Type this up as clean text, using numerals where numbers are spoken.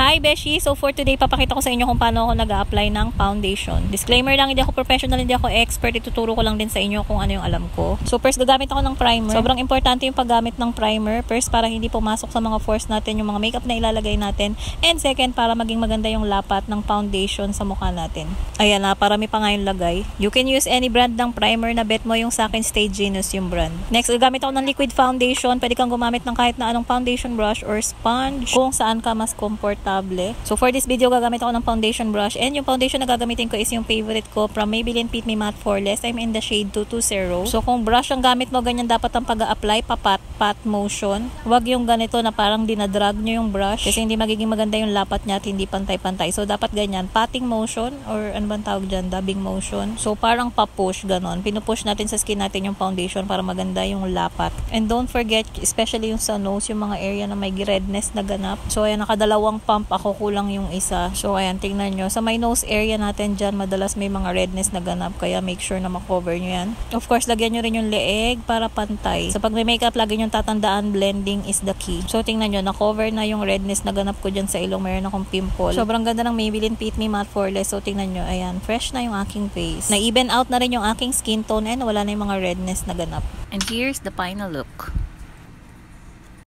Hi Beshi! So for today, papakita ko sa inyo kung paano ako nag-a-apply ng foundation. Disclaimer lang, hindi ako professional, hindi ako expert. Ituturo ko lang din sa inyo kung ano yung alam ko. So first, gagamit ako ng primer. Sobrang importante yung paggamit ng primer. First, para hindi pumasok sa mga pores natin yung mga makeup na ilalagay natin. And second, para maging maganda yung lapat ng foundation sa mukha natin. Ayan na, parami pa nga yung lagay. You can use any brand ng primer na bet mo. Yung sa akin, Stay Genius yung brand. Next, gagamit ako ng liquid foundation. Pwede kang gumamit ng kahit na anong foundation brush or sponge kung saan ka mas comfortable. So for this video, gagamit ako ng foundation brush, and yung foundation na gagamitin ko is yung favorite ko from Maybelline Fit Me Matte Poreless. I'm in the shade 220. So kung brush ang gamit mo, ganyan dapat ang pag-a-apply, pat motion. Huwag yung ganito na parang dinadrag nyo yung brush kasi hindi magiging maganda yung lapat niya at hindi pantay-pantay. So dapat ganyan, patting motion or ano bang tawag dyan, dabbing motion. So parang pa-push, ganon. Pinupush natin sa skin natin yung foundation para maganda yung lapat. And don't forget, especially yung sa nose, yung mga area na may redness na ganap. So ayan, nakadalawang pump ako, kulang yung isa. So ayan, tingnan nyo. Sa my nose area natin dyan, madalas may mga redness na ganap. Kaya make sure na makover nyo yan. Of course, lagyan nyo rin yung leeg para pantay. So pag may makeup, lagi nyo tatandaan, blending is the key. So tingnan nyo, na-cover na yung redness na ganap ko dyan sa ilong. Mayroon akong pimple. Sobrang ganda ng Maybelline Fit Me Matte Poreless. So tingnan nyo, ayan, fresh na yung aking face. Na-even out na rin yung aking skin tone and wala na yung mga redness na ganap. And here's the final look.